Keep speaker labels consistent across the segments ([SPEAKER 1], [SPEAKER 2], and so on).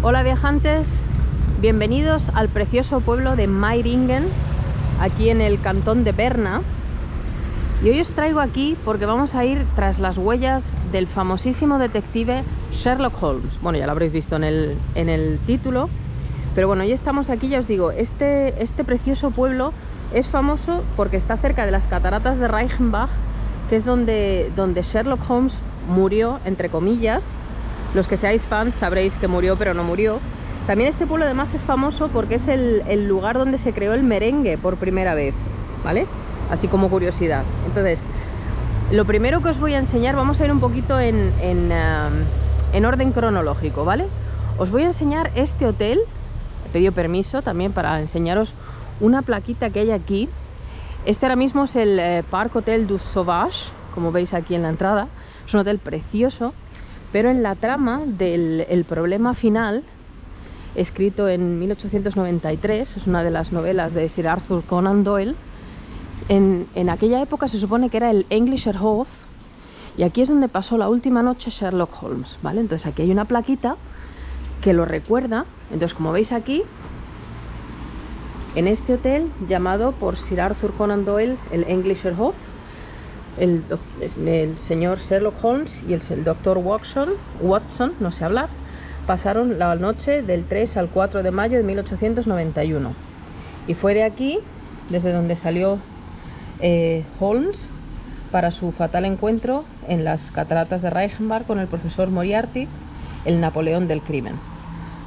[SPEAKER 1] Hola viajantes, bienvenidos al precioso pueblo de Meiringen, aquí en el cantón de Berna. Y hoy os traigo aquí porque vamos a ir tras las huellas del famosísimo detective Sherlock Holmes. Bueno, ya lo habréis visto en el título, pero bueno, hoy estamos aquí, ya os digo, este precioso pueblo es famoso porque está cerca de las cataratas de Reichenbach, que es donde Sherlock Holmes murió, entre comillas. Los que seáis fans sabréis que murió, pero no murió. También este pueblo además es famoso porque es el lugar donde se creó el merengue por primera vez, ¿vale? Así como curiosidad. Entonces, lo primero que os voy a enseñar, vamos a ir un poquito en orden cronológico, ¿vale? Os voy a enseñar este hotel. He pedido permiso también para enseñaros una plaquita que hay aquí. Este ahora mismo es el Parc Hotel du Sauvage, como veis aquí en la entrada. Es un hotel precioso. Pero en la trama del problema final, escrito en 1893, es una de las novelas de Sir Arthur Conan Doyle, en aquella época se supone que era el Englischer Hof, y aquí es donde pasó la última noche Sherlock Holmes, ¿vale? Entonces aquí hay una plaquita que lo recuerda. Entonces, como veis aquí, en este hotel llamado por Sir Arthur Conan Doyle, el Englischer Hof, el señor Sherlock Holmes y el doctor Watson, no sé hablar, pasaron la noche del 3 al 4 de mayo de 1891. Y fue de aquí, desde donde salió Holmes, para su fatal encuentro en las cataratas de Reichenbach con el profesor Moriarty, el Napoleón del crimen.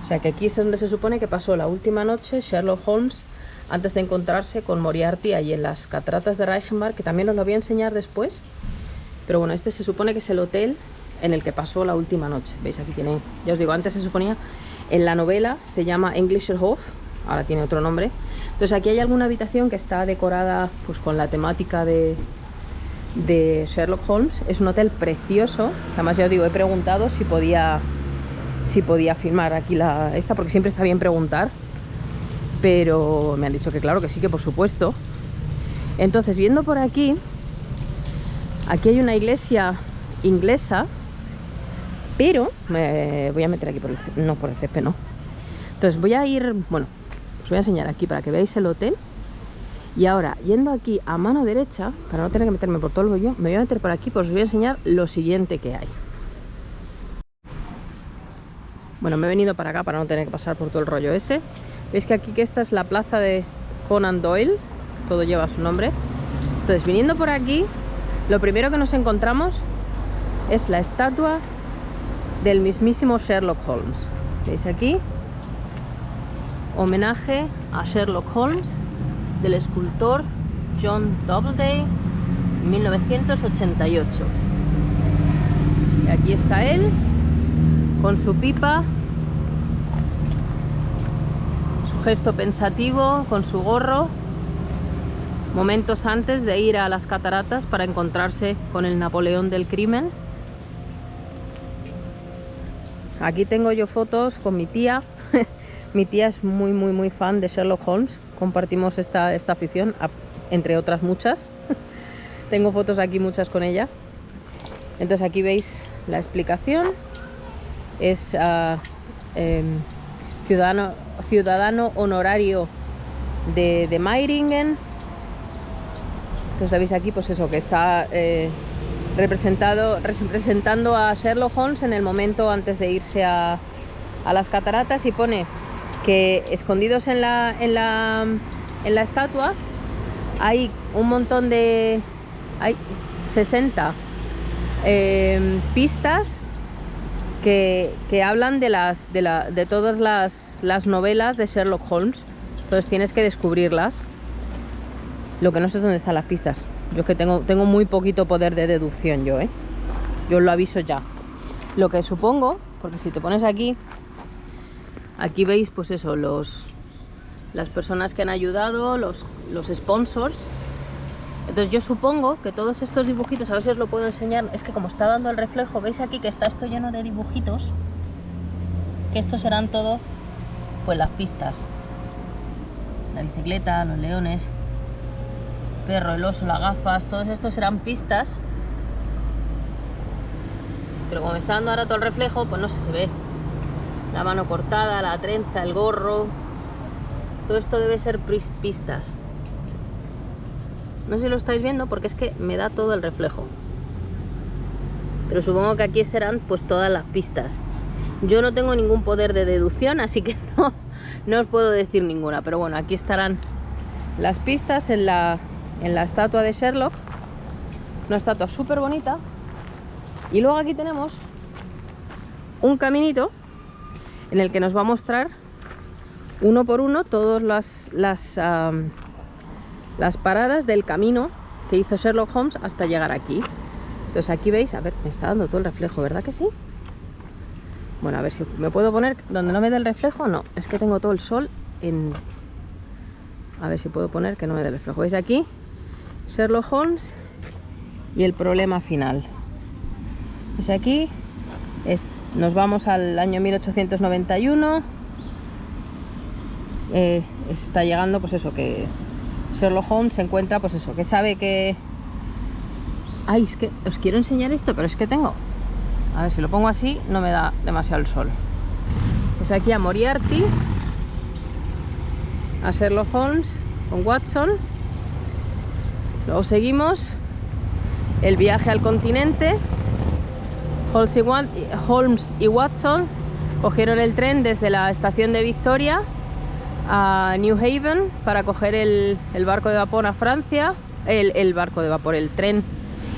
[SPEAKER 1] O sea que aquí es donde se supone que pasó la última noche Sherlock Holmes, antes de encontrarse con Moriarty allí en las cataratas de Reichenbach, que también os lo voy a enseñar después. Pero bueno, este se supone que es el hotel en el que pasó la última noche. Veis, aquí tiene, ya os digo, antes se suponía, en la novela se llama Englischer Hof, ahora tiene otro nombre. Entonces aquí hay alguna habitación que está decorada pues con la temática de Sherlock Holmes. Es un hotel precioso, además ya os digo, he preguntado si podía filmar aquí esta, porque siempre está bien preguntar. Pero me han dicho que claro que sí, que por supuesto. Entonces, viendo por aquí, aquí hay una iglesia inglesa, pero me voy a meter aquí por el césped, no. Entonces voy a ir, bueno, os voy a enseñar aquí para que veáis el hotel. Y ahora, yendo aquí a mano derecha, para no tener que meterme por todo el rollo, me voy a meter por aquí, pues os voy a enseñar lo siguiente que hay. Bueno, me he venido para acá para no tener que pasar por todo el rollo ese. Veis que aquí, que esta es la plaza de Conan Doyle, todo lleva su nombre. Entonces, viniendo por aquí, lo primero que nos encontramos es la estatua del mismísimo Sherlock Holmes. ¿Veis aquí? Homenaje a Sherlock Holmes, del escultor John Doubleday, 1988. Y aquí está él, con su pipa, gesto pensativo, con su gorro, momentos antes de ir a las cataratas para encontrarse con el Napoleón del crimen. Aquí tengo yo fotos con mi tía. Mi tía es muy fan de Sherlock Holmes, compartimos esta afición, entre otras muchas. Tengo fotos aquí muchas con ella. Entonces aquí veis la explicación. Es ciudadano honorario de Meiringen. Entonces lo veis aquí, pues eso, que está representando a Sherlock Holmes en el momento antes de irse a las cataratas, y pone que escondidos en la estatua hay un montón de... hay 60 pistas que hablan de todas las novelas de Sherlock Holmes. Entonces tienes que descubrirlas. Lo que no sé es dónde están las pistas. Yo es que tengo muy poquito poder de deducción yo, Yo os lo aviso ya. Lo que supongo, porque si te pones aquí veis pues eso, las personas que han ayudado, los sponsors. Entonces yo supongo que todos estos dibujitos, a ver si os lo puedo enseñar, es que como está dando el reflejo, veis aquí que está esto lleno de dibujitos, que estos serán todo pues las pistas. La bicicleta, los leones, perro, el oso, las gafas, todos estos serán pistas. Pero como me está dando ahora todo el reflejo, pues no sé si se ve. La mano cortada, la trenza, el gorro. Todo esto debe ser pistas. No sé si lo estáis viendo porque es que me da todo el reflejo. Pero supongo que aquí serán pues todas las pistas. Yo no tengo ningún poder de deducción, así que no os puedo decir ninguna. Pero bueno, aquí estarán las pistas en la estatua de Sherlock. Una estatua súper bonita. Y luego aquí tenemos un caminito en el que nos va a mostrar uno por uno todas las paradas del camino que hizo Sherlock Holmes hasta llegar aquí. Entonces aquí veis, a ver, me está dando todo el reflejo, ¿verdad que sí? Bueno, a ver si me puedo poner donde no me dé el reflejo. No, es que tengo todo el sol en... A ver si puedo poner que no me dé el reflejo. ¿Veis aquí? Sherlock Holmes y el problema final. ¿Veis aquí? Nos vamos al año 1891. Está llegando, pues eso, que Sherlock Holmes se encuentra, pues eso, que sabe que... Ay, es que os quiero enseñar esto, pero es que tengo... A ver, si lo pongo así, no me da demasiado el sol. Es aquí a Moriarty, a Sherlock Holmes con Watson. Luego seguimos el viaje al continente. Holmes y Watson cogieron el tren desde la estación de Victoria a New Haven para coger el barco de vapor a Francia. El barco de vapor, el tren,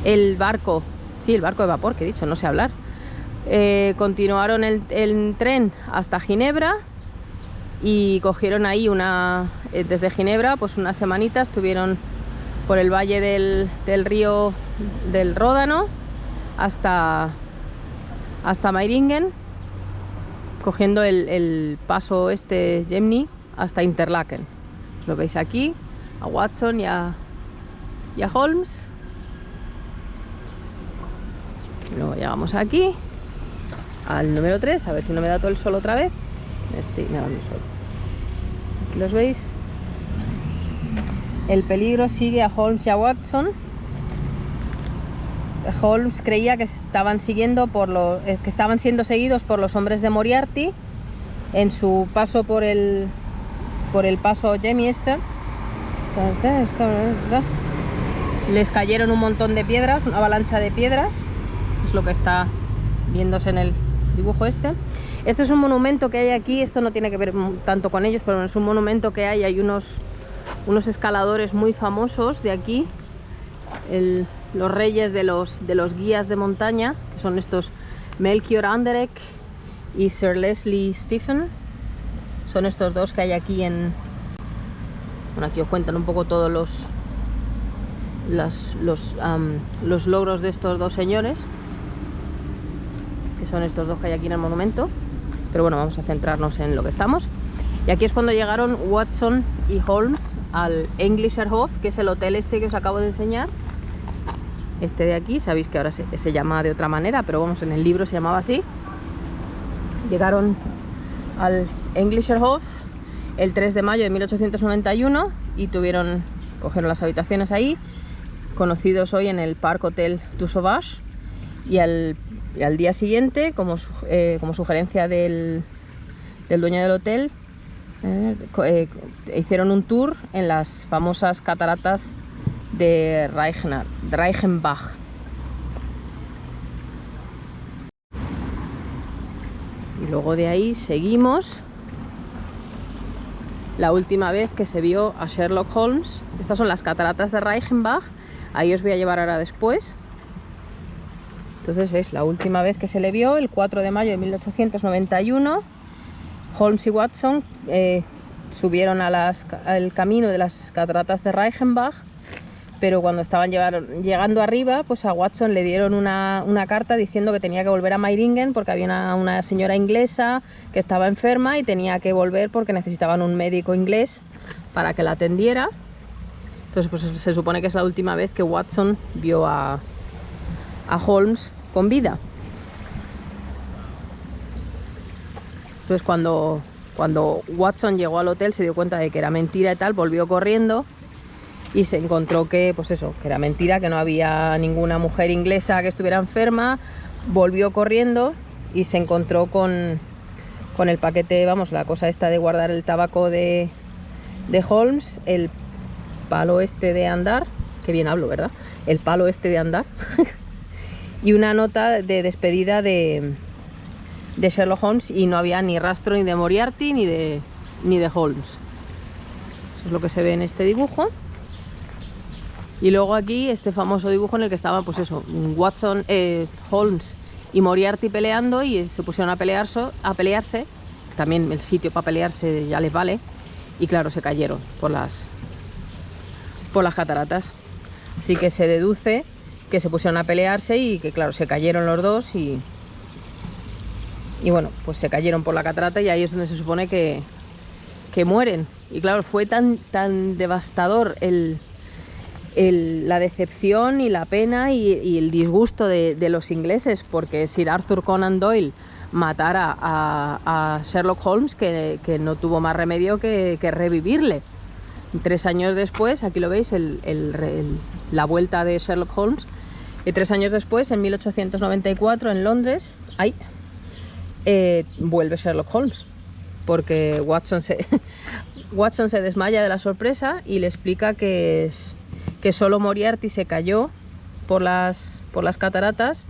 [SPEAKER 1] el barco de vapor, que he dicho, no sé hablar. Continuaron el tren hasta Ginebra y cogieron ahí desde Ginebra, pues una semanita estuvieron por el valle del río del Ródano hasta Meiringen, cogiendo el paso Gemini hasta Interlaken. Lo veis aquí, a Watson y a Holmes. Luego llegamos aquí al número 3, a ver si no me da todo el sol otra vez. Me da el sol. Aquí los veis. El peligro sigue a Holmes y a Watson. Holmes creía que estaban siendo seguidos por los hombres de Moriarty en su paso por el paso Gemini. Les cayeron un montón de piedras, una avalancha de piedras. Es lo que está viéndose en el dibujo este. Este es un monumento que hay aquí. Esto no tiene que ver tanto con ellos, pero es un monumento que hay unos escaladores muy famosos de aquí, los reyes de los guías de montaña, que son estos Melchior Anderegg y Sir Leslie Stephen. Son estos dos que hay aquí bueno, aquí os cuentan un poco todos los logros de estos dos señores, que son estos dos que hay aquí en el monumento. Pero bueno, vamos a centrarnos en lo que estamos. Y aquí es cuando llegaron Watson y Holmes al Englischer Hof, que es el hotel este que os acabo de enseñar. Este de aquí, sabéis que ahora se llama de otra manera, pero vamos, en el libro se llamaba así. Llegaron al Englischer Hof el 3 de mayo de 1891 y cogieron las habitaciones ahí, conocidos hoy en el Park Hotel du Sauvage. Y al día siguiente, como sugerencia del dueño del hotel, hicieron un tour en las famosas cataratas de Reichenbach. Y luego de ahí seguimos la última vez que se vio a Sherlock Holmes. Estas son las cataratas de Reichenbach. Ahí os voy a llevar ahora después. Entonces, veis, la última vez que se le vio, el 4 de mayo de 1891, Holmes y Watson subieron al camino de las cataratas de Reichenbach, pero cuando estaban llegando arriba, pues a Watson le dieron una carta diciendo que tenía que volver a Meiringen porque había una señora inglesa que estaba enferma y tenía que volver porque necesitaban un médico inglés para que la atendiera. Entonces, pues se supone que es la última vez que Watson vio a Holmes con vida. Entonces cuando Watson llegó al hotel se dio cuenta de que era mentira y tal, volvió corriendo y se encontró que, pues eso, que era mentira, que no había ninguna mujer inglesa que estuviera enferma. Volvió corriendo y se encontró con con el paquete, vamos, la cosa esta de guardar el tabaco de Holmes, el palo este de andar, que bien hablo, ¿verdad? El palo este de andar y una nota de despedida de Sherlock Holmes, y no había ni rastro ni de Moriarty ni de Holmes. Eso es lo que se ve en este dibujo. Y luego aquí este famoso dibujo en el que estaban, pues eso, Watson, Holmes y Moriarty peleando, y se pusieron a pelearse. También el sitio para pelearse ya les vale. Y claro, se cayeron por las cataratas. Así que se deduce que se pusieron a pelearse y que claro, se cayeron los dos y bueno, pues se cayeron por la catarata, y ahí es donde se supone que mueren. Y claro, fue tan devastador la decepción y la pena y el disgusto de los ingleses, porque Sir Arthur Conan Doyle matara a Sherlock Holmes, que no tuvo más remedio que revivirle. 3 años después, aquí lo veis, la vuelta de Sherlock Holmes, y 3 años después, en 1894, en Londres, vuelve Sherlock Holmes, porque Watson se desmaya de la sorpresa y le explica que solo Moriarty se cayó por las cataratas,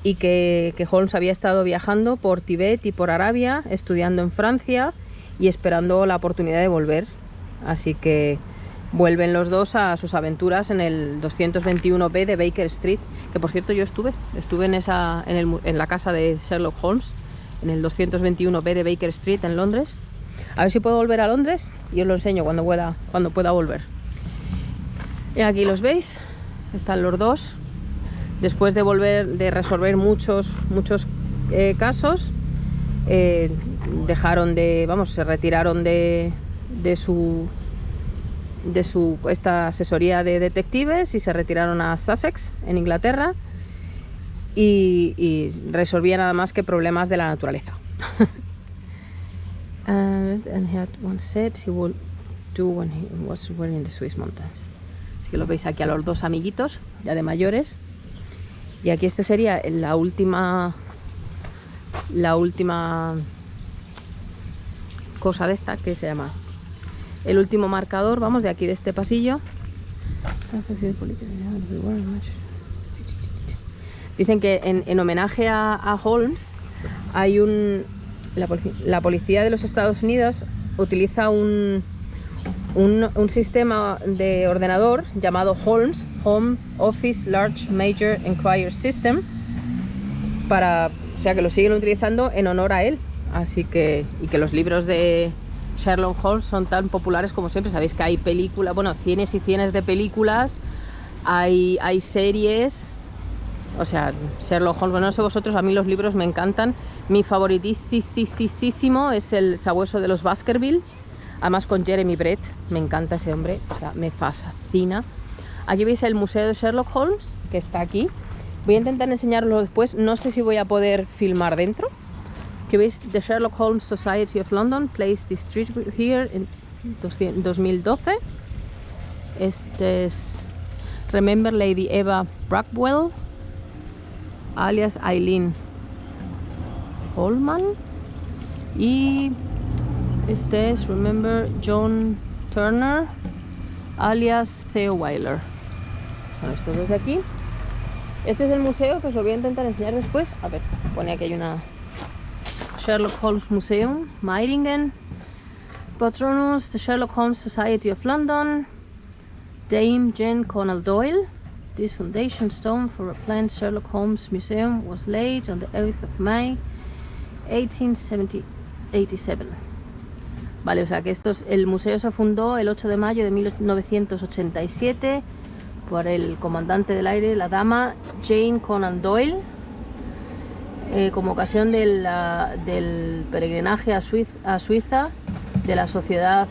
[SPEAKER 1] y que Holmes había estado viajando por Tibet y por Arabia, estudiando en Francia y esperando la oportunidad de volver. Así que vuelven los dos a sus aventuras en el 221B de Baker Street, que por cierto yo estuve en la casa de Sherlock Holmes, en el 221B de Baker Street en Londres. A ver si puedo volver a Londres y os lo enseño cuando pueda volver. Y aquí los veis, están los dos. Después de resolver muchos casos, se retiraron de esta asesoría de detectives y se retiraron a Sussex, en Inglaterra, y resolvía nada más que problemas de la naturaleza. And he had once said he would do when he was in the Swiss mountains. Así que lo veis aquí a los dos amiguitos, ya de mayores. Y aquí este sería la última cosa de esta, que se llama el último marcador, vamos, de aquí, de este pasillo. Dicen que en homenaje a Holmes hay la policía de los Estados Unidos utiliza un sistema de ordenador llamado Holmes, Home Office Large Major Inquiry System, o sea que lo siguen utilizando en honor a él. Así que, y que los libros de Sherlock Holmes son tan populares como siempre. Sabéis que hay películas, bueno, cienes y cienes de películas, hay series. O sea, Sherlock Holmes, bueno, no sé vosotros, a mí los libros me encantan. Mi favoritísimo es El sabueso de los Baskerville, además con Jeremy Brett. Me encanta ese hombre, o sea, me fascina. Aquí veis el museo de Sherlock Holmes, que está aquí. Voy a intentar enseñarlo después, no sé si voy a poder filmar dentro. Aquí veis The Sherlock Holmes Society of London, Place District here en 2012. Este es Remember Lady Eva Brackwell, alias Eileen Holman, y este es Remember John Turner, alias Theo Weiler. Son estos dos de aquí. Este es el museo, que os lo voy a intentar enseñar después. A ver, pone aquí, hay una Sherlock Holmes Museum, Meiringen, Patronus, the Sherlock Holmes Society of London, Dame Jane Conan Doyle. This foundation stone for a planned Sherlock Holmes Museum was laid on the 8th of May 1887. Vale, o sea que el museo se fundó el 8 de mayo de 1987 por el comandante del aire, la dama Jane Conan Doyle, como ocasión del peregrinaje a Suiza de la Sociedad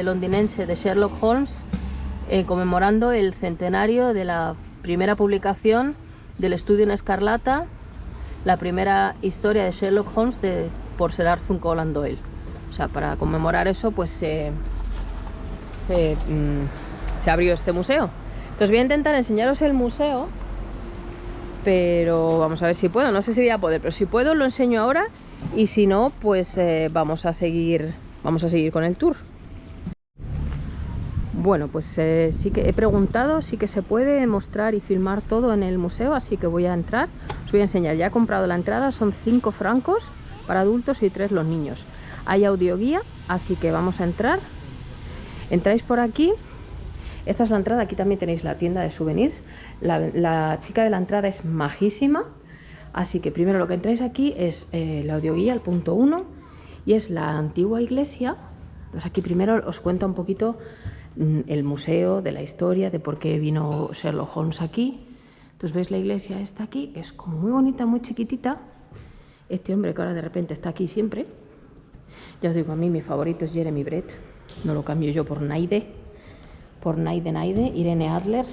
[SPEAKER 1] Londinense de Sherlock Holmes, conmemorando el centenario de la primera publicación del Estudio en Escarlata, la primera historia de Sherlock Holmes por Sir Arthur Conan Doyle. O sea, para conmemorar eso, pues se abrió este museo. Entonces voy a intentar enseñaros el museo, pero vamos a ver si puedo. No sé si voy a poder, pero si puedo lo enseño ahora y si no, pues vamos a seguir con el tour. Bueno, pues sí que he preguntado, sí que se puede mostrar y filmar todo en el museo, así que voy a entrar. Os voy a enseñar, ya he comprado la entrada, son 5 francos para adultos y 3 los niños. Hay audioguía, así que vamos a entrar. Entráis por aquí. Esta es la entrada, aquí también tenéis la tienda de souvenirs. La chica de la entrada es majísima, así que primero lo que entráis aquí es la audioguía, el punto 1, y es la antigua iglesia. Pues aquí primero os cuento un poquito el museo, de la historia, de por qué vino Sherlock Holmes aquí. Entonces veis la iglesia esta aquí, que es como muy bonita, muy chiquitita. Este hombre que ahora de repente está aquí siempre. Ya os digo, a mí mi favorito es Jeremy Brett, no lo cambio yo por Naide. Irene Adler,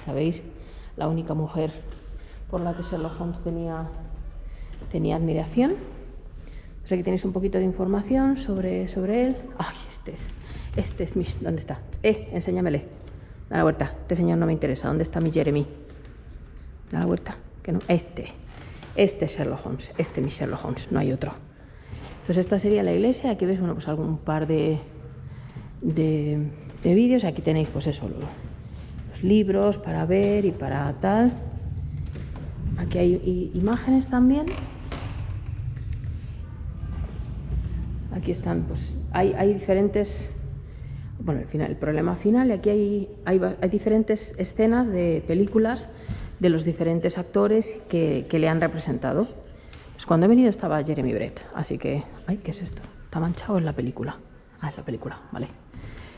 [SPEAKER 1] ¿sabéis? La única mujer por la que Sherlock Holmes tenía admiración. Pues aquí tenéis un poquito de información sobre él. ¡Ay, este es mi... ¿Dónde está? Enséñamele. Da la vuelta. Este señor no me interesa. ¿Dónde está mi Jeremy? Da la vuelta. Que no. Este es Sherlock Holmes. Este es mi Sherlock Holmes. No hay otro. Pues esta sería la iglesia. Aquí veis, bueno, pues algún par de vídeos. Aquí tenéis, pues eso, los libros para ver y para tal. Aquí hay imágenes también. Aquí están, pues hay diferentes, bueno, el problema final, y aquí hay diferentes escenas de películas de los diferentes actores que le han representado. Pues cuando he venido estaba Jeremy Brett, así que, ay, ¿qué es esto? ¿Está manchado en la película? Ah, es la película, vale.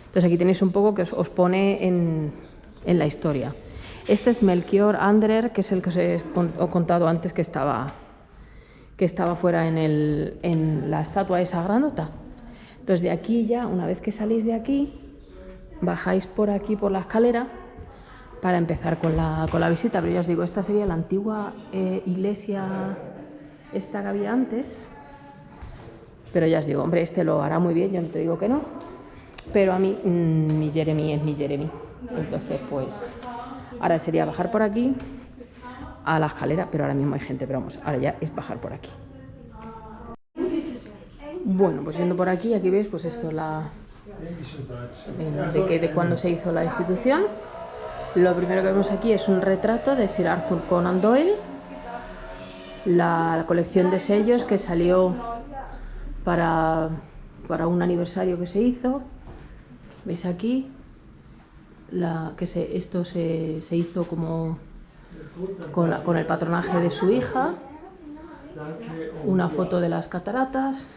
[SPEAKER 1] Entonces aquí tenéis un poco que os pone en la historia. Este es Melchior Anderer, que es el que os he contado antes que estaba fuera en la estatua esa grandota. Entonces de aquí ya, una vez que salís de aquí, bajáis por aquí por la escalera para empezar con la visita. Pero ya os digo, esta sería la antigua iglesia esta que había antes. Pero ya os digo, hombre, este lo hará muy bien, yo no te digo que no. Pero a mí, mi Jeremy es mi Jeremy. Entonces, pues, ahora sería bajar por aquí a la escalera, pero ahora mismo hay gente, pero vamos, ahora ya es bajar por aquí. Bueno, pues yendo por aquí, aquí veis, pues esto, de cuándo se hizo la institución. Lo primero que vemos aquí es un retrato de Sir Arthur Conan Doyle, la colección de sellos que salió para un aniversario que se hizo. ¿Veis aquí? Esto se hizo como con el patronaje de su hija. Una foto de las cataratas.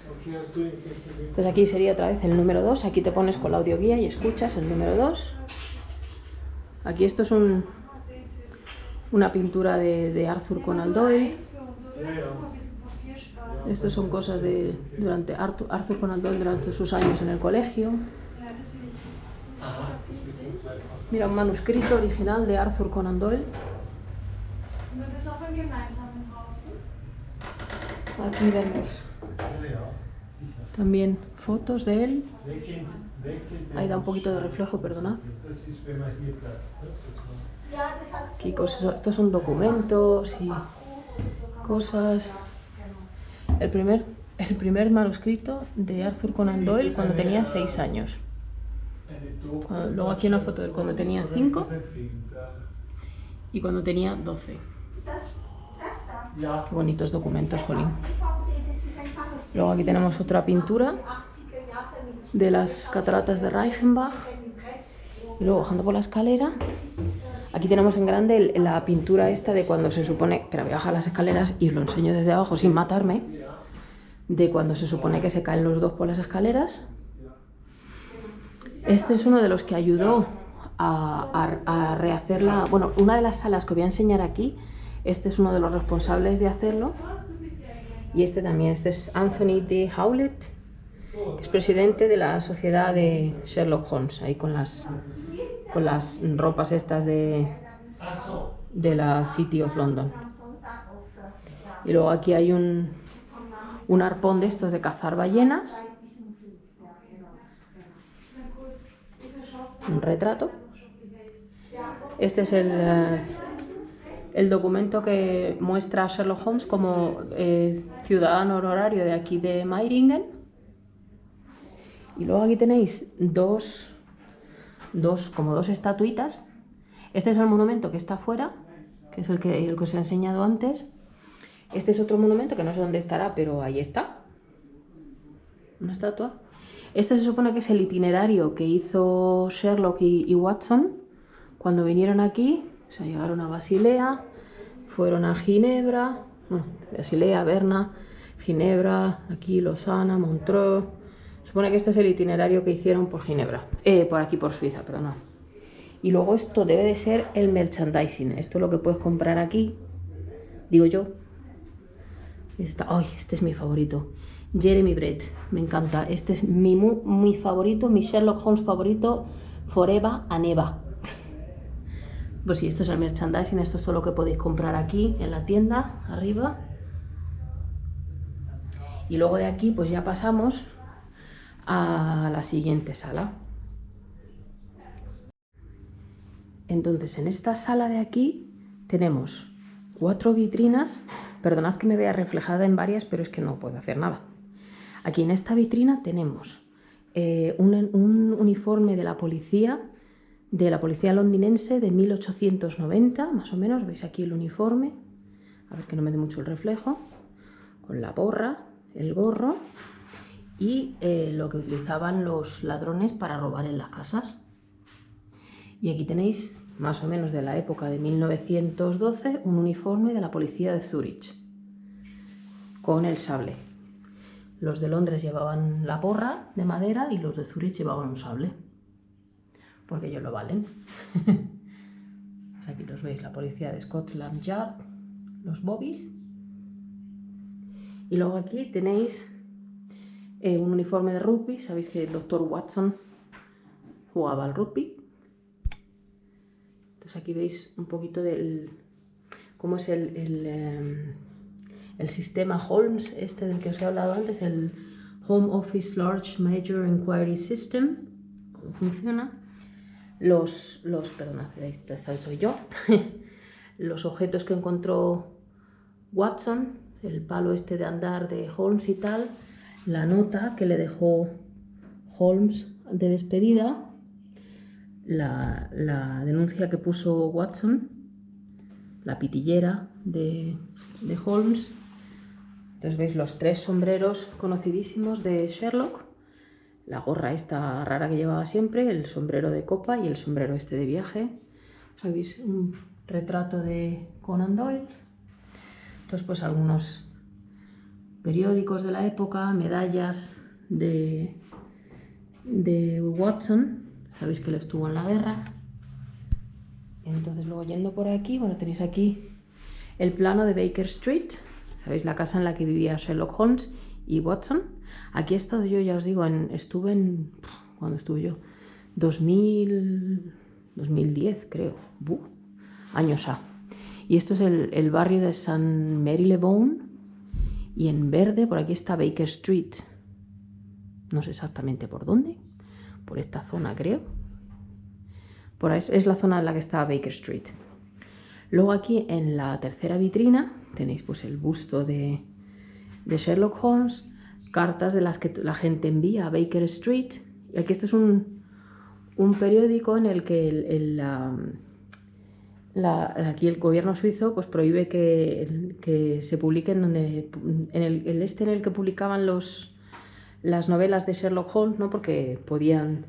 [SPEAKER 1] Entonces aquí sería otra vez el número 2. Aquí te pones con la audioguía y escuchas el número 2. Aquí esto es una pintura de Arthur Conan Doyle. Estas son cosas durante Arthur Conan Doyle durante sus años en el colegio. Mira, un manuscrito original de Arthur Conan Doyle. Aquí vemos también fotos de él. Ahí da un poquito de reflejo, perdonad. Aquí cosas, estos son documentos y cosas. El primer manuscrito de Arthur Conan Doyle cuando tenía 6 años. Luego aquí una foto de él cuando tenía 5 y cuando tenía 12. Qué bonitos documentos, jolín. Luego aquí tenemos otra pintura de las cataratas de Reichenbach. Y luego bajando por la escalera, aquí tenemos en grande la pintura esta de cuando se supone, que voy a bajar las escaleras y os lo enseño desde abajo sin matarme, de cuando se supone que se caen los dos por las escaleras. Este es uno de los que ayudó a rehacerla. Bueno, una de las salas que os voy a enseñar aquí, este es uno de los responsables de hacerlo. Y este también, este es Anthony D. Howlett, que es presidente de la sociedad de Sherlock Holmes, ahí con las ropas estas de la City of London. Y luego aquí hay un arpón de estos de cazar ballenas. Un retrato. Este es el documento que muestra a Sherlock Holmes como ciudadano honorario de aquí de Meiringen. Y luego aquí tenéis como dos estatuitas. Este es el monumento que está afuera, que es el que os he enseñado antes. Este es otro monumento que no sé dónde estará, pero ahí está. Una estatua. Este se supone que es el itinerario que hizo Sherlock y Watson cuando vinieron aquí. O sea, llegaron a Basilea, fueron a Ginebra, bueno, Basilea, Berna, Ginebra, aquí Lausana, Montreux. Se supone que este es el itinerario que hicieron por Ginebra, por aquí por Suiza, perdón. Y luego esto debe de ser el merchandising. Esto es lo que puedes comprar aquí, digo yo. ¡Ay! Este es mi favorito. Jeremy Brett, me encanta. Este es mi favorito, mi Sherlock Holmes favorito, Forever and Ever. Pues sí, esto es el merchandising, esto es todo lo que podéis comprar aquí en la tienda, arriba. Y luego de aquí pues ya pasamos a la siguiente sala. Entonces en esta sala de aquí tenemos 4 vitrinas. Perdonad que me vea reflejada en varias, pero es que no puedo hacer nada. Aquí en esta vitrina tenemos un uniforme de la policía londinense de 1890, más o menos. Veis aquí el uniforme, a ver que no me dé mucho el reflejo, con la gorra, el gorro y lo que utilizaban los ladrones para robar en las casas. Y aquí tenéis, más o menos de la época de 1912, un uniforme de la policía de Zúrich, con el sable. Los de Londres llevaban la porra de madera y los de Zúrich llevaban un sable, porque ellos lo valen. Pues aquí los veis, la policía de Scotland Yard, los bobbies. Y luego aquí tenéis un uniforme de rugby. Sabéis que el doctor Watson jugaba al rugby. Entonces aquí veis un poquito del cómo es el sistema Holmes, este del que os he hablado antes, el Home Office Large Major Inquiry System, cómo funciona. Perdona, esta soy yo. Los objetos que encontró Watson, el palo este de andar de Holmes y tal, la nota que le dejó Holmes de despedida, la denuncia que puso Watson, la pitillera de Holmes. Entonces veis los 3 sombreros conocidísimos de Sherlock, la gorra esta rara que llevaba siempre, el sombrero de copa y el sombrero este de viaje. ¿Sabéis? Un retrato de Conan Doyle. Entonces pues algunos periódicos de la época, medallas de Watson. Sabéis que él estuvo en la guerra. Entonces luego yendo por aquí, bueno, tenéis aquí el plano de Baker Street. ¿Sabéis? La casa en la que vivía Sherlock Holmes y Watson. Aquí he estado yo, ya os digo, ¿cuándo estuve yo? 2010, creo. Años A. Y esto es el barrio de St. Marylebone. Y en verde, por aquí está Baker Street. No sé exactamente por dónde. Por esta zona, creo. Por ahí es la zona en la que está Baker Street. Luego aquí en la tercera vitrina tenéis pues el busto de Sherlock Holmes, cartas de las que la gente envía a Baker Street. Y aquí esto es un periódico en el que aquí el gobierno suizo pues prohíbe que se publiquen en el que publicaban las novelas de Sherlock Holmes, ¿no? Porque podían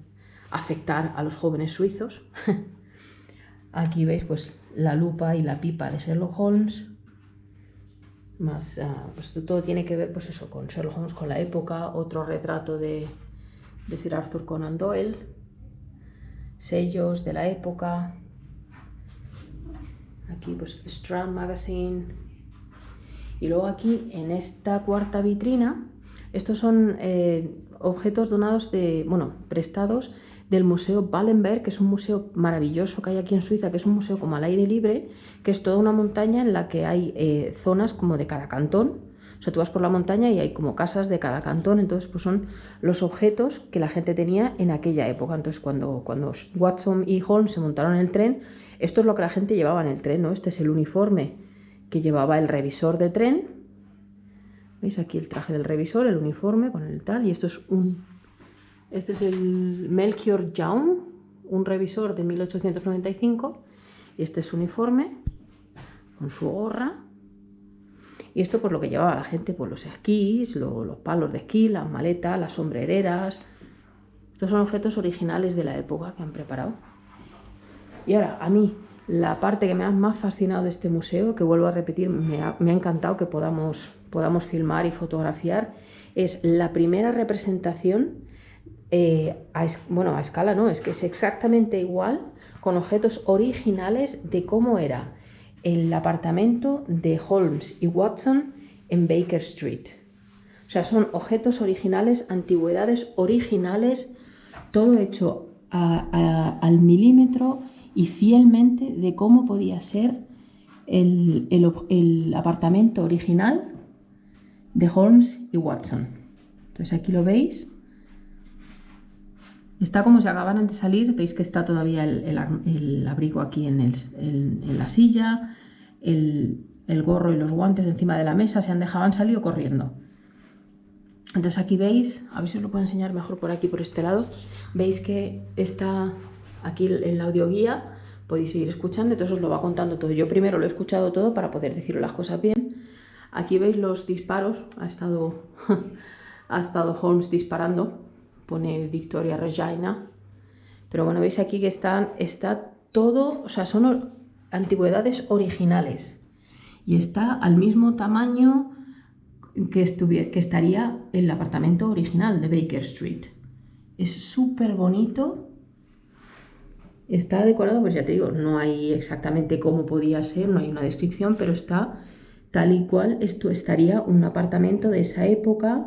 [SPEAKER 1] afectar a los jóvenes suizos. Aquí veis pues la lupa y la pipa de Sherlock Holmes. Más, pues todo tiene que ver pues eso, con Sherlock Holmes, con la época. Otro retrato de Sir Arthur Conan Doyle. Sellos de la época. Aquí pues Strand Magazine. Y luego aquí en esta cuarta vitrina, estos son objetos donados prestados del Museo Wallenberg, que es un museo maravilloso que hay aquí en Suiza, que es un museo como al aire libre, que es toda una montaña en la que hay zonas como de cada cantón. O sea, tú vas por la montaña y hay como casas de cada cantón. Entonces pues son los objetos que la gente tenía en aquella época. Entonces cuando Watson y Holmes se montaron en el tren, Esto es lo que la gente llevaba en el tren, ¿no? Este es el uniforme que llevaba el revisor de tren. ¿Veis aquí el traje del revisor, el uniforme con el tal? Y esto es este es el Melchior Jaun, un revisor de 1895. Y este es su uniforme con su gorra. Y esto pues lo que llevaba la gente, pues los esquís, los palos de esquí, las maletas, las sombrereras. Estos son objetos originales de la época que han preparado. Y ahora, a mí, la parte que me ha más fascinado de este museo, que vuelvo a repetir, me ha encantado que podamos filmar y fotografiar, es la primera representación, a escala no, es que es exactamente igual, con objetos originales de cómo era el apartamento de Holmes y Watson en Baker Street. O sea, son objetos originales, antigüedades originales, todo hecho al milímetro y fielmente de cómo podía ser el apartamento original de Holmes y Watson. Entonces aquí lo veis. Está como si acabaran de salir. Veis que está todavía el abrigo aquí en la silla, el gorro y los guantes encima de la mesa. Han salido corriendo. Entonces aquí veis, a ver si os lo puedo enseñar mejor por aquí, por este lado. Veis que está aquí en la audioguía, podéis seguir escuchando, entonces os lo va contando todo. Yo primero lo he escuchado todo para poder deciros las cosas bien. Aquí veis los disparos, ha estado Holmes disparando, pone Victoria Regina. Pero bueno, veis aquí que está todo, o sea, son antigüedades originales. Y está al mismo tamaño que estaría el apartamento original de Baker Street. Es súper bonito. Está decorado, pues ya te digo, no hay exactamente cómo podía ser, no hay una descripción, pero está tal y cual esto estaría un apartamento de esa época,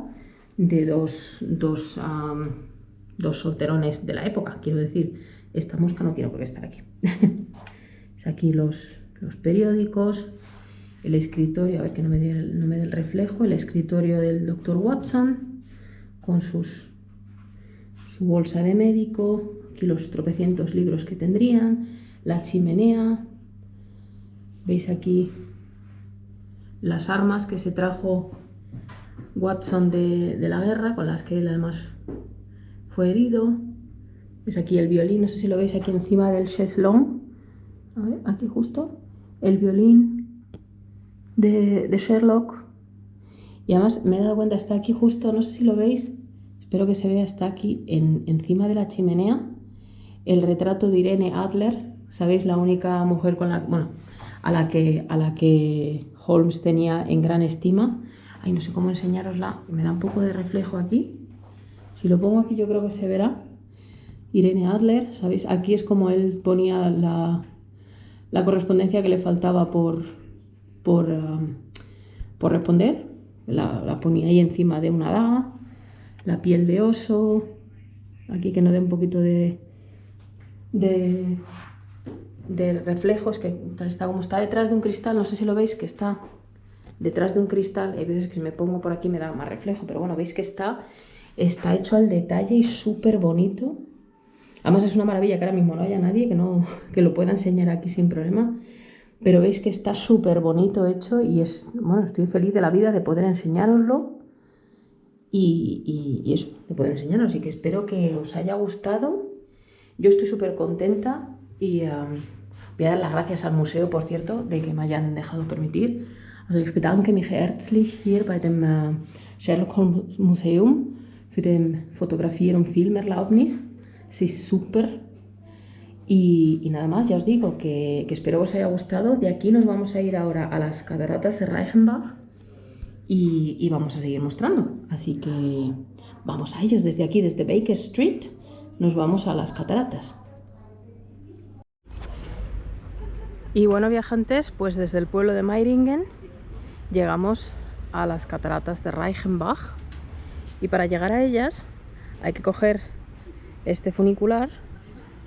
[SPEAKER 1] de dos solterones de la época. Quiero decir, esta mosca no tiene por qué estar aquí. Es aquí los periódicos. El escritorio, a ver que no me dé el reflejo, el escritorio del Dr. Watson con su bolsa de médico, aquí los tropecientos libros que tendrían, la chimenea, veis aquí las armas que se trajo Watson de la guerra, con las que él además fue herido. Es aquí el violín, no sé si lo veis aquí encima del chaiselong, a ver, aquí justo, el violín de Sherlock. Y además me he dado cuenta, está aquí justo, no sé si lo veis, espero que se vea, está aquí encima de la chimenea el retrato de Irene Adler, ¿sabéis? La única mujer a la que Holmes tenía en gran estima. Ay, no sé cómo enseñarosla, me da un poco de reflejo aquí. Si lo pongo aquí yo creo que se verá. Irene Adler, ¿sabéis? Aquí es como él ponía la correspondencia que le faltaba por responder. La ponía ahí encima de una daga. La piel de oso. Aquí que no dé un poquito de reflejo. Es que está como está detrás de un cristal. No sé si lo veis, que está detrás de un cristal. Hay veces que si me pongo por aquí me da más reflejo. Pero bueno, veis que está hecho al detalle y súper bonito. Además es una maravilla que ahora mismo no haya nadie que lo pueda enseñar aquí sin problema. Pero veis que está súper bonito hecho y estoy feliz de la vida de poder enseñároslo y eso, de poder enseñaros. Así que espero que os haya gustado. Yo estoy súper contenta y voy a dar las gracias al museo, por cierto, de que me hayan dejado permitir. Also ich bedanke mich herzlich hier bei dem Sherlock Holmes Museum für den Fotografier- und Filmerlaubnis. Es ist súper. Y nada más, ya os digo que espero que os haya gustado. De aquí nos vamos a ir ahora a las cataratas de Reichenbach y vamos a seguir mostrando. Así que vamos a ellos desde aquí, desde Baker Street, nos vamos a las cataratas. Y bueno, viajantes, pues desde el pueblo de Meiringen llegamos a las cataratas de Reichenbach y para llegar a ellas hay que coger este funicular,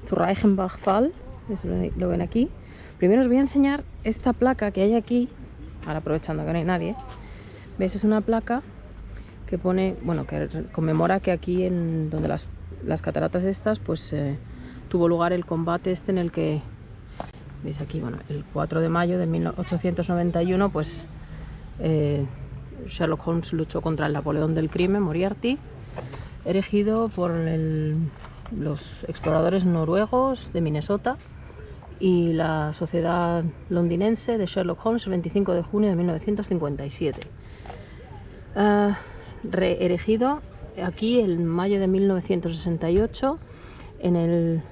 [SPEAKER 1] zu Reichenbach-Fall, lo ven aquí. Primero os voy a enseñar esta placa que hay aquí, ahora aprovechando que no hay nadie. ¿Veis? Es una placa que pone, que conmemora que aquí donde las cataratas estas, pues tuvo lugar el combate en el que Veis aquí, bueno, el 4 de mayo de 1891, pues Sherlock Holmes luchó contra el Napoleón del crimen, Moriarty, erigido por los exploradores noruegos de Minnesota y la Sociedad Londinense de Sherlock Holmes el 25 de junio de 1957. Reerigido aquí en mayo de 1968 en el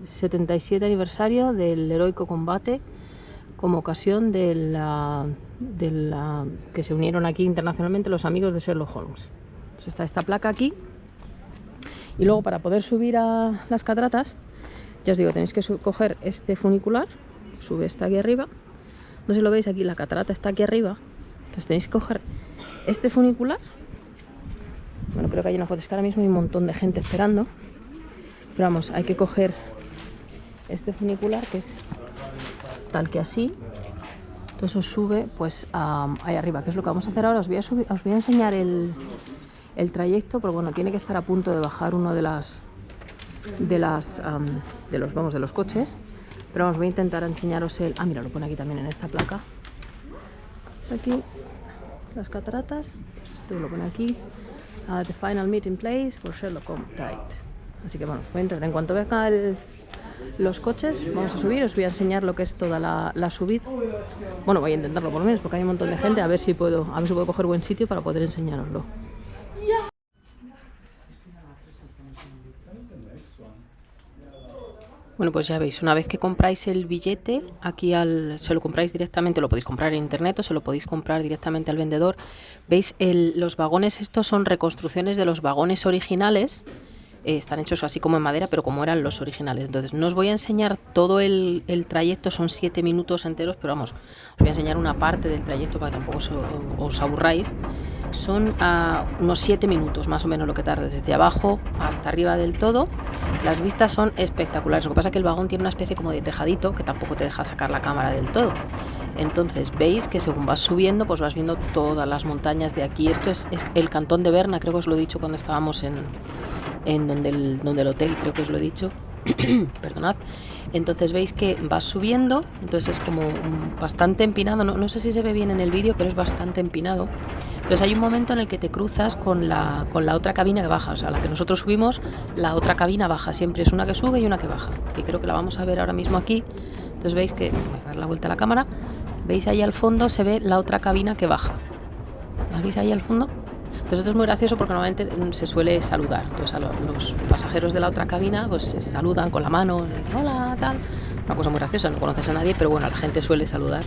[SPEAKER 1] 77 aniversario del heroico combate, como ocasión de la que se unieron aquí internacionalmente los amigos de Sherlock Holmes. Entonces está esta placa aquí, y luego para poder subir a las cataratas, ya os digo, tenéis que coger este funicular, sube hasta aquí arriba. No sé si lo veis, aquí la catarata está aquí arriba, entonces tenéis que coger este funicular. Bueno, creo que hay una foto, es que ahora mismo hay un montón de gente esperando, pero vamos, hay que coger este funicular, que es tal que así. Entonces os sube pues ahí arriba, que es lo que vamos a hacer ahora. Os voy a enseñar el trayecto, pero bueno, tiene que estar a punto de bajar uno de los coches, pero vamos, voy a intentar enseñaros mira, lo pone aquí también en esta placa. Pues aquí las cataratas, pues esto lo pone aquí, the final meeting place for Sherlock Holmes died. Así que bueno, voy a intentar, en cuanto venga los coches, vamos a subir. Os voy a enseñar lo que es toda la subida. Bueno, voy a intentarlo por lo menos, porque hay un montón de gente, a ver si puedo coger buen sitio para poder enseñaroslo. Bueno, pues ya veis, una vez que compráis el billete, aquí se lo compráis directamente, lo podéis comprar en internet o se lo podéis comprar directamente al vendedor. Veis, los vagones estos son reconstrucciones de los vagones originales. Están hechos así como en madera, pero como eran los originales. Entonces no os voy a enseñar todo el trayecto, son 7 minutos enteros, pero vamos, os voy a enseñar una parte del trayecto para que tampoco os aburráis. Son unos 7 minutos más o menos lo que tarda desde abajo hasta arriba del todo. Las vistas son espectaculares. Lo que pasa es que el vagón tiene una especie como de tejadito que tampoco te deja sacar la cámara del todo. Entonces veis que según vas subiendo, pues vas viendo todas las montañas de aquí. Esto es el cantón de Berna, creo que os lo he dicho cuando estábamos donde el hotel, creo que os lo he dicho. Perdonad. Entonces veis que vas subiendo, entonces es como bastante empinado, no sé si se ve bien en el vídeo, pero es bastante empinado. Entonces hay un momento en el que te cruzas con la otra cabina que baja, o sea, la que nosotros subimos, la otra cabina baja, siempre es una que sube y una que baja, que creo que la vamos a ver ahora mismo aquí. Entonces veis que, voy a dar la vuelta a la cámara, veis ahí al fondo se ve la otra cabina que baja. ¿La veis ahí al fondo? Entonces esto es muy gracioso porque normalmente se suele saludar. Entonces a los pasajeros de la otra cabina pues se saludan con la mano, le dicen hola, tal. Una cosa muy graciosa, no conoces a nadie, pero bueno, la gente suele saludar.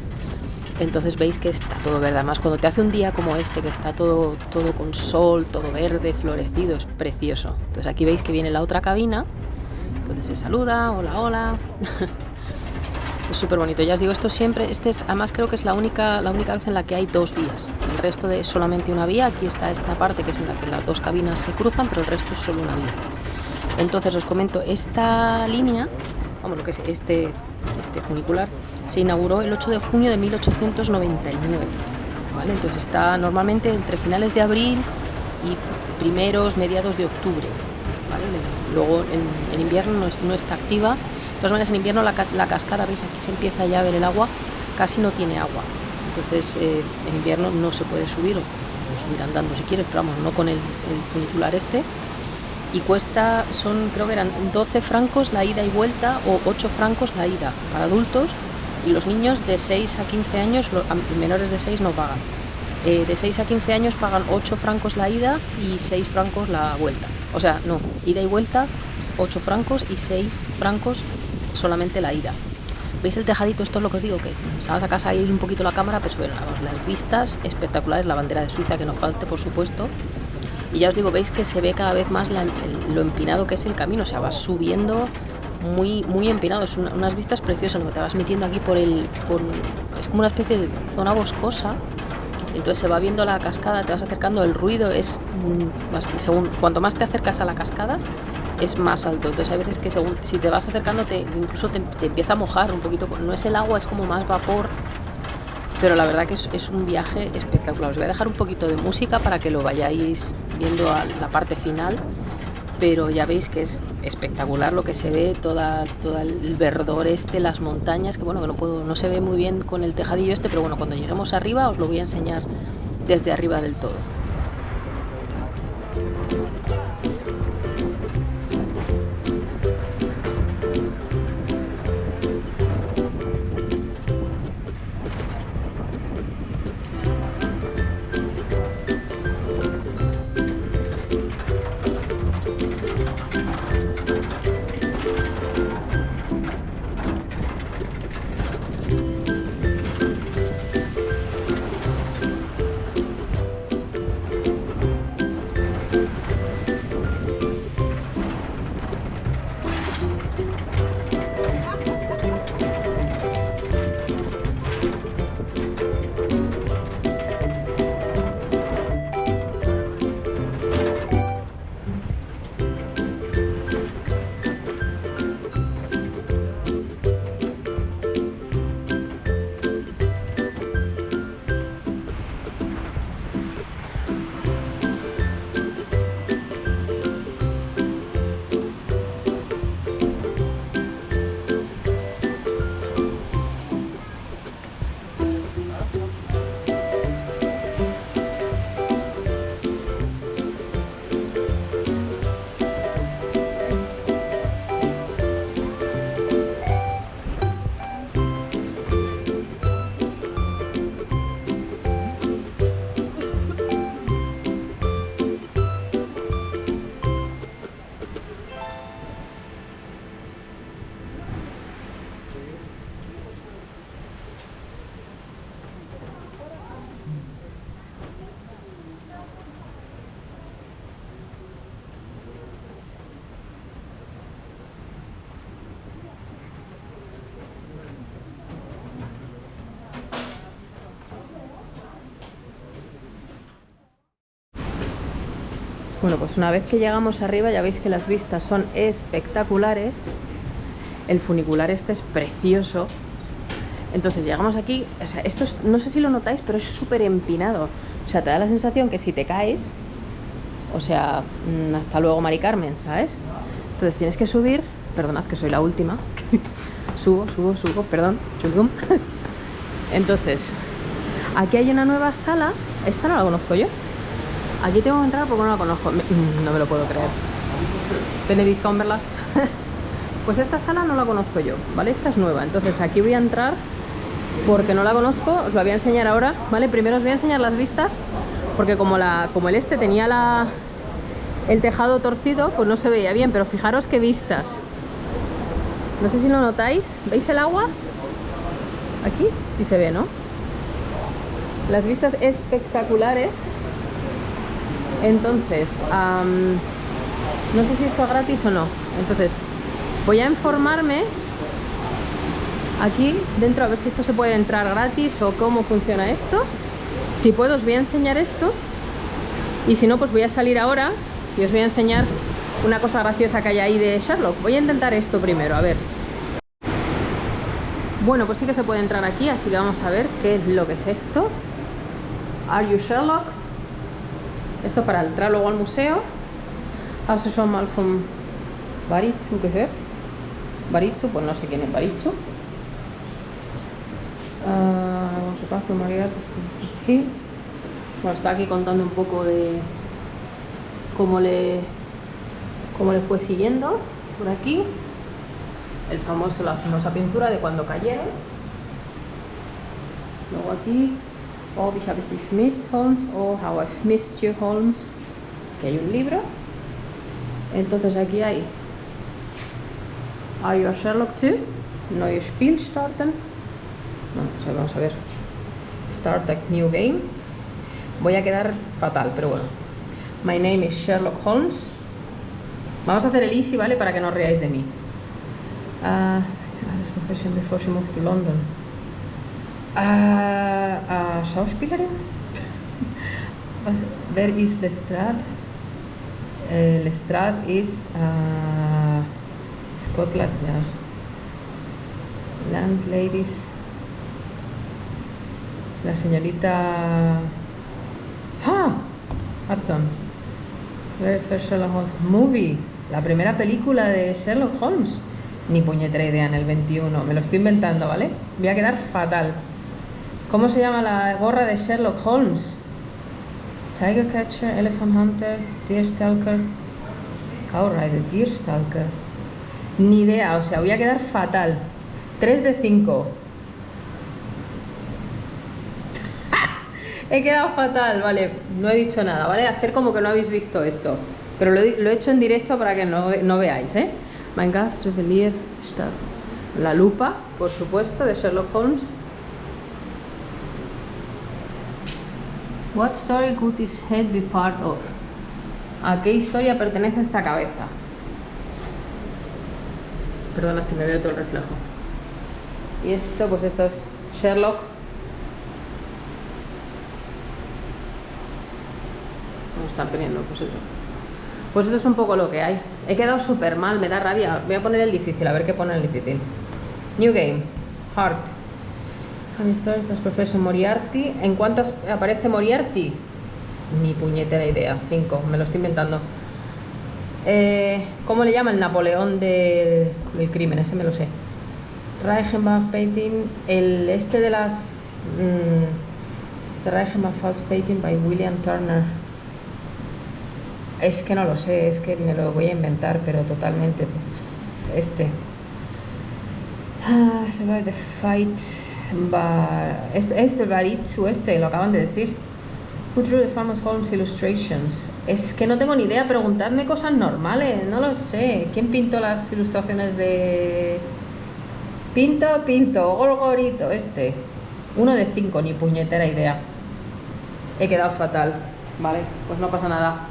[SPEAKER 1] Entonces veis que está todo verde. Además, cuando te hace un día como este, que está todo con sol, todo verde, florecido, es precioso. Entonces aquí veis que viene la otra cabina. Entonces se saluda, hola, hola. Es súper bonito, ya os digo, esto siempre, además creo que es la única vez en la que hay 2 vías. El resto es solamente una vía. Aquí está esta parte que es en la que las 2 cabinas se cruzan, pero el resto es solo una vía. Entonces os comento, esta línea, vamos, lo que es este funicular, se inauguró el 8 de junio de 1899, ¿vale? Entonces está normalmente entre finales de abril y mediados de octubre, ¿vale? Luego en invierno no está activa. De todas maneras, en invierno la cascada, veis, aquí se empieza ya a ver el agua, casi no tiene agua. Entonces en invierno no se puede subir, o puedes subir andando si quieres, pero vamos, no con el funicular este. Y cuesta, creo que eran 12 francos la ida y vuelta, o 8 francos la ida para adultos, y los niños de 6 a 15 años, menores de 6 no pagan. De 6 a 15 años pagan 8 francos la ida y 6 francos la vuelta. O sea, no, ida y vuelta 8 francos y 6 francos solamente la ida. ¿Veis el tejadito? Esto es lo que os digo, que se va a sacar ahí un poquito la cámara, pero bueno, las vistas espectaculares, la bandera de Suiza que no falte, por supuesto. Y ya os digo, veis que se ve cada vez más lo empinado que es el camino, o sea, vas subiendo muy, muy empinado, es unas vistas preciosas, lo que te vas metiendo aquí es como una especie de zona boscosa. Entonces se va viendo la cascada, te vas acercando, el ruido es, cuanto más te acercas a la cascada, es más alto. Entonces hay veces que si te vas acercando incluso te empieza a mojar un poquito, no es el agua, es como más vapor, pero la verdad que es un viaje espectacular. Os voy a dejar un poquito de música para que lo vayáis viendo a la parte final, pero ya veis que es espectacular lo que se ve, todo el verdor las montañas, que bueno, que no se ve muy bien con el tejadillo pero bueno, cuando lleguemos arriba os lo voy a enseñar desde arriba del todo. Bueno, pues una vez que llegamos arriba ya veis que las vistas son espectaculares. El funicular es precioso. Entonces llegamos aquí, o sea, esto es, no sé si lo notáis, pero es súper empinado. O sea, te da la sensación que si te caes, o sea, hasta luego Mari Carmen, ¿sabes? Entonces tienes que subir, perdonad que soy la última. subo, perdón, chulgum. Entonces, aquí hay una nueva sala, esta no la conozco yo. Aquí tengo que entrar porque no la conozco. No me lo puedo creer. Benedict Cumberland. Pues esta sala no la conozco yo, ¿vale? Esta es nueva. Entonces aquí voy a entrar porque no la conozco. Os la voy a enseñar ahora, ¿vale? Primero os voy a enseñar las vistas, porque como el tenía el tejado torcido, pues no se veía bien. Pero fijaros qué vistas. No sé si lo notáis. ¿Veis el agua? Aquí sí se ve, ¿no? Las vistas espectaculares. Entonces, no sé si esto es gratis o no. Entonces, voy a informarme aquí dentro a ver si esto se puede entrar gratis o cómo funciona esto. Si puedo os voy a enseñar esto, y si no pues voy a salir ahora y os voy a enseñar una cosa graciosa que hay ahí de Sherlock. Voy a intentar esto primero, a ver. Bueno, pues sí que se puede entrar aquí, así que vamos a ver qué es lo que es esto. Are you Sherlock? Esto para entrar luego al museo. ¿Has du schon mal von Baritsu gehört? Baritsu, pues no sé quién es Baritsu. Bueno, está aquí contando un poco de cómo le fue siguiendo por aquí. La famosa pintura de cuando cayeron. Luego aquí, oh, ich habe dich vermisst, Holmes, oh, how I've missed you, Holmes. Que hay un libro. Entonces aquí hay Are you a Sherlock 2? Neues Spiel starten. Bueno, vamos a ver. Start a new game. Voy a quedar fatal, pero bueno. My name is Sherlock Holmes. Vamos a hacer el easy, ¿vale? Para que no os reáis de mí. Profession before she moved to London. Schauspielerin? Where is Lestrade? Lestrade is Scotland Yard. Landladies. La señorita Hudson. Very first Sherlock Holmes movie. La primera película de Sherlock Holmes. Ni puñetera idea en el 21. Me lo estoy inventando, ¿vale? Voy a quedar fatal. ¿Cómo se llama la gorra de Sherlock Holmes? Tiger Catcher, Elephant Hunter, Deer Stalker. Cow Rider, Deer Stalker. Ni idea, o sea, voy a quedar fatal. 3 de 5. He quedado fatal, vale, no he dicho nada, ¿vale? Hacer como que no habéis visto esto. Pero lo he hecho en directo para que no veáis, ¿eh? Mein Gast, Revelier, Stadt. La lupa, por supuesto, de Sherlock Holmes. What story could this head be part of? ¿A qué historia pertenece esta cabeza? Perdona, es que me veo todo el reflejo. Y esto, pues esto es Sherlock. No están pidiendo, pues eso. Pues esto es un poco lo que hay. He quedado súper mal, me da rabia. Voy a poner el difícil, a ver qué pone el difícil. New game, Heart. Historias, Profesor Moriarty. ¿En cuántas aparece Moriarty? Ni puñetera idea. 5, me lo estoy inventando. ¿Cómo le llaman? Napoleón del crimen, ese me lo sé. Reichenbach Painting. El este de las... Reichenbach False Painting by William Turner. Es que no lo sé, es que me lo voy a inventar, pero totalmente. Este. The Fight. Este Baritsu, lo acaban de decir. Who drew the famous Holmes illustrations? Es que no tengo ni idea, preguntadme cosas normales, no lo sé. ¿Quién pintó las ilustraciones de...? Pinto, Gorgorito, este. 1 de 5, ni puñetera idea. He quedado fatal. Vale, pues no pasa nada.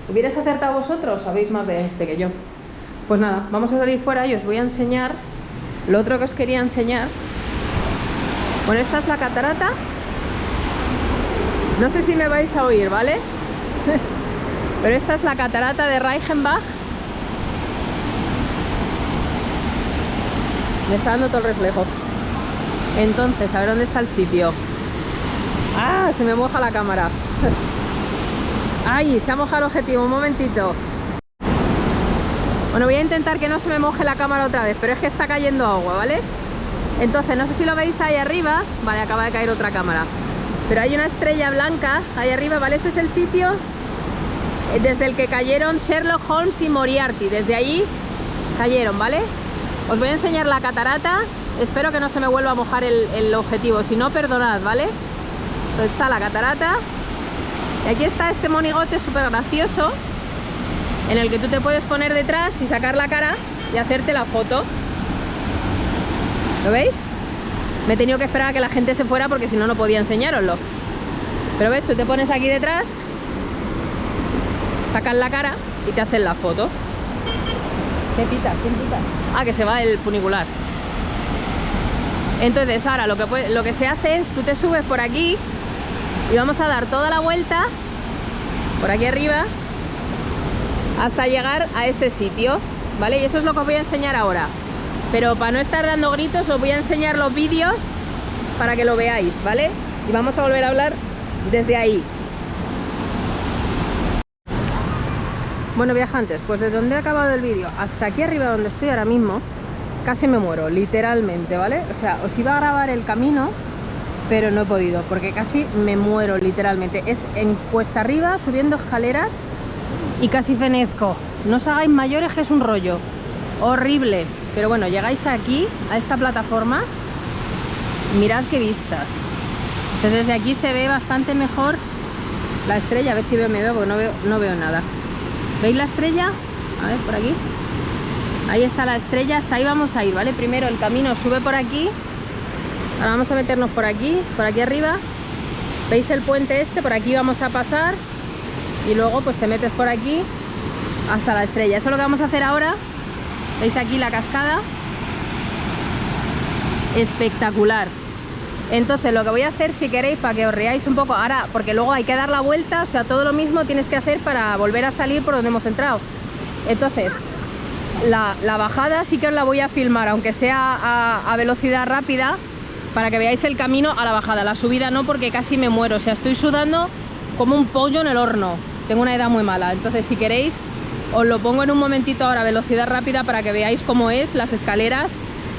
[SPEAKER 1] ¿Hubierais acertado vosotros? Sabéis más de este que yo. Pues nada, vamos a salir fuera y os voy a enseñar lo otro que os quería enseñar. Bueno, esta es la catarata. No sé si me vais a oír, ¿vale? Pero esta es la catarata de Reichenbach. Me está dando todo el reflejo. Entonces, a ver dónde está el sitio. ¡Ah! Se me moja la cámara. ¡Ay! Se ha mojado el objetivo, un momentito. Bueno, voy a intentar que no se me moje la cámara otra vez, pero es que está cayendo agua, ¿vale? Entonces, no sé si lo veis ahí arriba. Vale, acaba de caer otra cámara. Pero hay una estrella blanca ahí arriba, ¿vale? Ese es el sitio desde el que cayeron Sherlock Holmes y Moriarty. Desde allí cayeron, ¿vale? Os voy a enseñar la catarata. Espero que no se me vuelva a mojar el objetivo. Si no, perdonad, ¿vale? Entonces está la catarata. Y aquí está este monigote súper gracioso, en el que tú te puedes poner detrás y sacar la cara y hacerte la foto. ¿Lo veis? Me he tenido que esperar a que la gente se fuera porque si no, no podía enseñároslo. Pero ves, tú te pones aquí detrás, sacas la cara y te hacen la foto. ¿Qué pita? ¿Quién pita? Ah, que se va el funicular. Entonces ahora lo que se hace es, tú te subes por aquí y vamos a dar toda la vuelta por aquí arriba hasta llegar a ese sitio, ¿vale? Y eso es lo que os voy a enseñar ahora. Pero para no estar dando gritos, os voy a enseñar los vídeos para que lo veáis, ¿vale? Y vamos a volver a hablar desde ahí. Bueno, viajantes, pues desde donde he acabado el vídeo hasta aquí arriba donde estoy ahora mismo, casi me muero, literalmente, ¿vale? O sea, os iba a grabar el camino, pero no he podido, porque casi me muero, literalmente. Es en cuesta arriba, subiendo escaleras y casi fenezco. No os hagáis mayores, que es un rollo horrible. Pero bueno, llegáis aquí, a esta plataforma, mirad qué vistas. Entonces desde aquí se ve bastante mejor la estrella. A ver si me veo, porque no veo nada. ¿Veis la estrella? A ver, por aquí. Ahí está la estrella, hasta ahí vamos a ir, ¿vale? Primero el camino sube por aquí. Ahora vamos a meternos por aquí arriba. ¿Veis el puente este? Por aquí vamos a pasar. Y luego pues te metes por aquí hasta la estrella. Eso es lo que vamos a hacer ahora. ¿Veis aquí la cascada? Espectacular. Entonces lo que voy a hacer, si queréis, para que os reáis un poco ahora, porque luego hay que dar la vuelta, o sea, todo lo mismo tienes que hacer para volver a salir por donde hemos entrado. Entonces la bajada sí que os la voy a filmar, aunque sea a velocidad rápida, para que veáis el camino a la bajada. La subida no, porque casi me muero, o sea, estoy sudando como un pollo en el horno. tengo una edad muy mala. Entonces si queréis os lo pongo en un momentito ahora a velocidad rápida para que veáis cómo es las escaleras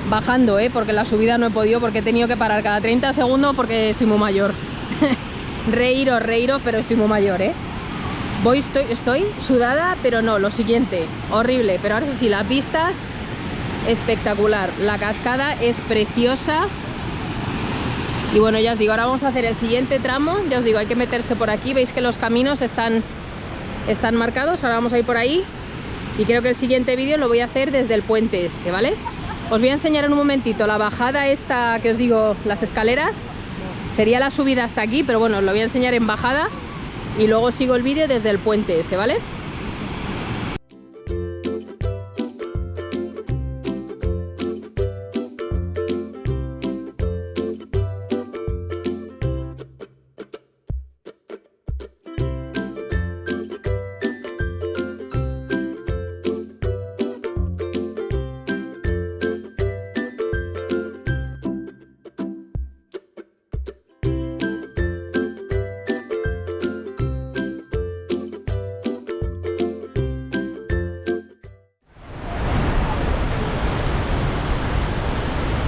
[SPEAKER 1] bajando, porque en la subida no he podido porque he tenido que parar cada 30 segundos porque estoy muy mayor. reíros, pero estoy muy mayor, estoy sudada, pero no, lo siguiente, horrible. Pero ahora sí, las vistas, espectacular. La cascada es preciosa. Y bueno, ya os digo, ahora vamos a hacer el siguiente tramo. Ya os digo, hay que meterse por aquí. Veis que los caminos están marcados. Ahora vamos a ir por ahí. Y creo que el siguiente vídeo lo voy a hacer desde el puente este, ¿vale? Os voy a enseñar en un momentito la bajada esta que os digo, las escaleras. Sería la subida hasta aquí, pero bueno, os lo voy a enseñar en bajada. Y luego sigo el vídeo desde el puente ese, ¿vale?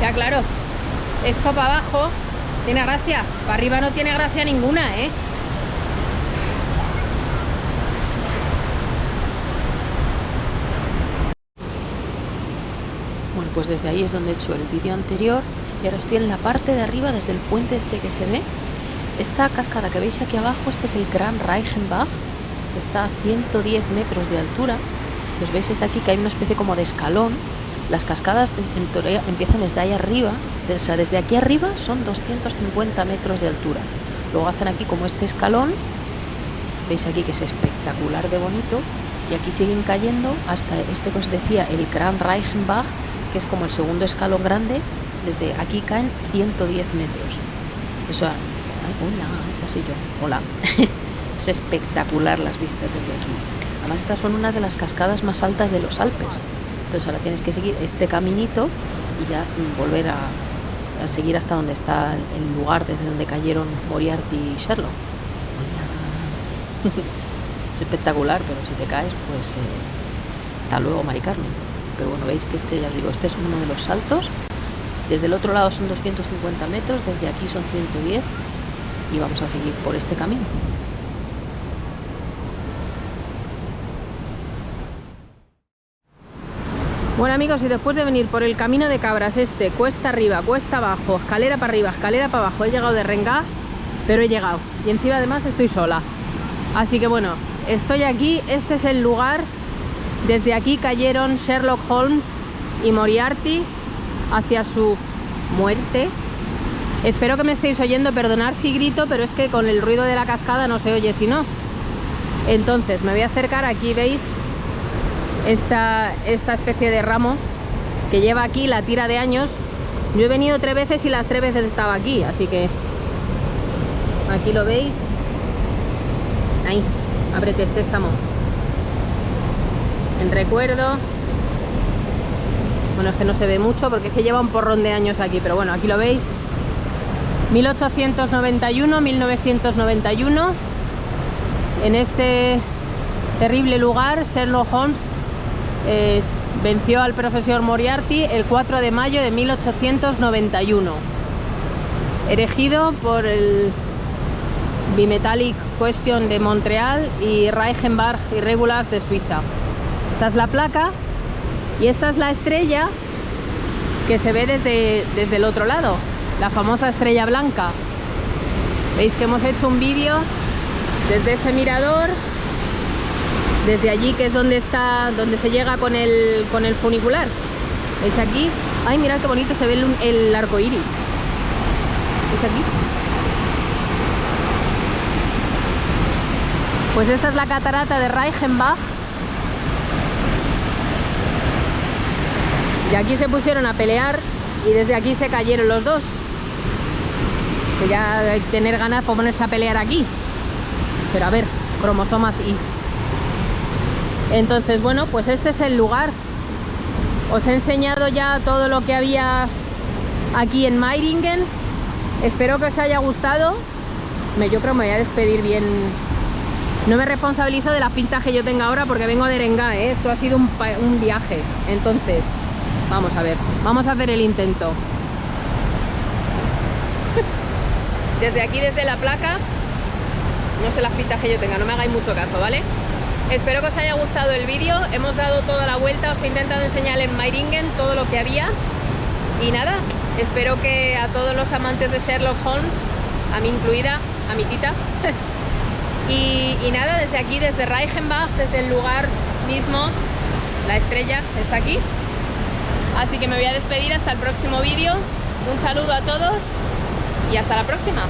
[SPEAKER 1] Ya, claro, esto para abajo tiene gracia, para arriba no tiene gracia ninguna, Bueno, pues desde ahí es donde he hecho el vídeo anterior y ahora estoy en la parte de arriba, desde el puente este que se ve. Esta cascada que veis aquí abajo, este es el Gran Reichenbach, está a 110 metros de altura. Pues veis desde aquí que hay una especie como de escalón. Las cascadas en teoría empiezan desde ahí arriba, o sea, desde aquí arriba son 250 metros de altura. Luego hacen aquí como este escalón, veis aquí que es espectacular de bonito, y aquí siguen cayendo hasta este que os decía, el Gran Reichenbach, que es como el segundo escalón grande. Desde aquí caen 110 metros. Eso, hola, esa soy yo, hola. Es espectacular las vistas desde aquí. Además estas son una de las cascadas más altas de los Alpes. Entonces ahora tienes que seguir este caminito y ya volver a seguir hasta donde está el lugar desde donde cayeron Moriarty y Sherlock. Es espectacular, pero si te caes, pues hasta luego, Mari Carmen. Pero bueno, veis que este, ya os digo, este es uno de los saltos. Desde el otro lado son 250 metros, desde aquí son 110 y vamos a seguir por este camino. Bueno, amigos, y después de venir por el camino de cabras este, cuesta arriba, cuesta abajo, escalera para arriba, escalera para abajo, he llegado de Rengá, pero he llegado. Y encima además estoy sola. Así que bueno, estoy aquí, este es el lugar. Desde aquí cayeron Sherlock Holmes y Moriarty hacia su muerte. Espero que me estéis oyendo, perdonad si grito, pero es que con el ruido de la cascada no se oye si no. Entonces me voy a acercar, aquí veis esta especie de ramo que lleva aquí la tira de años. Yo he venido 3 veces y las 3 veces estaba aquí, así que aquí lo veis. Ahí, ábrete sésamo. En recuerdo. Bueno, es que no se ve mucho porque es que lleva un porrón de años aquí, pero bueno, aquí lo veis. 1891, 1991. En este terrible lugar, Sherlock Holmes venció al profesor Moriarty el 4 de mayo de 1891. Erigido por el Bimetallic Question de Montreal y Reichenbach Irregulars de Suiza. Esta es la placa y esta es la estrella que se ve desde el otro lado, la famosa estrella blanca. Veis que hemos hecho un vídeo desde ese mirador, desde allí, que es donde se llega con el funicular. ¿Veis aquí? Ay, mirad qué bonito se ve el arco iris. ¿Veis aquí? Pues esta es la catarata de Reichenbach. Y aquí se pusieron a pelear y desde aquí se cayeron los dos. Que ya hay que tener ganas por ponerse a pelear aquí. Pero a ver, cromosomas Y. Entonces, bueno, pues este es el lugar. Os he enseñado ya todo lo que había aquí en Meiringen. Espero que os haya gustado. Yo creo que me voy a despedir bien No me responsabilizo de las pintas que yo tenga ahora porque vengo de Erengá, ¿eh? Esto ha sido un viaje. Entonces, vamos a ver, vamos a hacer el intento. Desde aquí, desde la placa, no sé las pintas que yo tenga, no me hagáis mucho caso, ¿vale? Espero que os haya gustado el vídeo. Hemos dado toda la vuelta, os he intentado enseñar en Meiringen todo lo que había. Y nada, espero que a todos los amantes de Sherlock Holmes, a mí incluida, a mi tita, y nada, desde aquí, desde Reichenbach, desde el lugar mismo, la estrella está aquí. Así que me voy a despedir hasta el próximo vídeo. Un saludo a todos y hasta la próxima.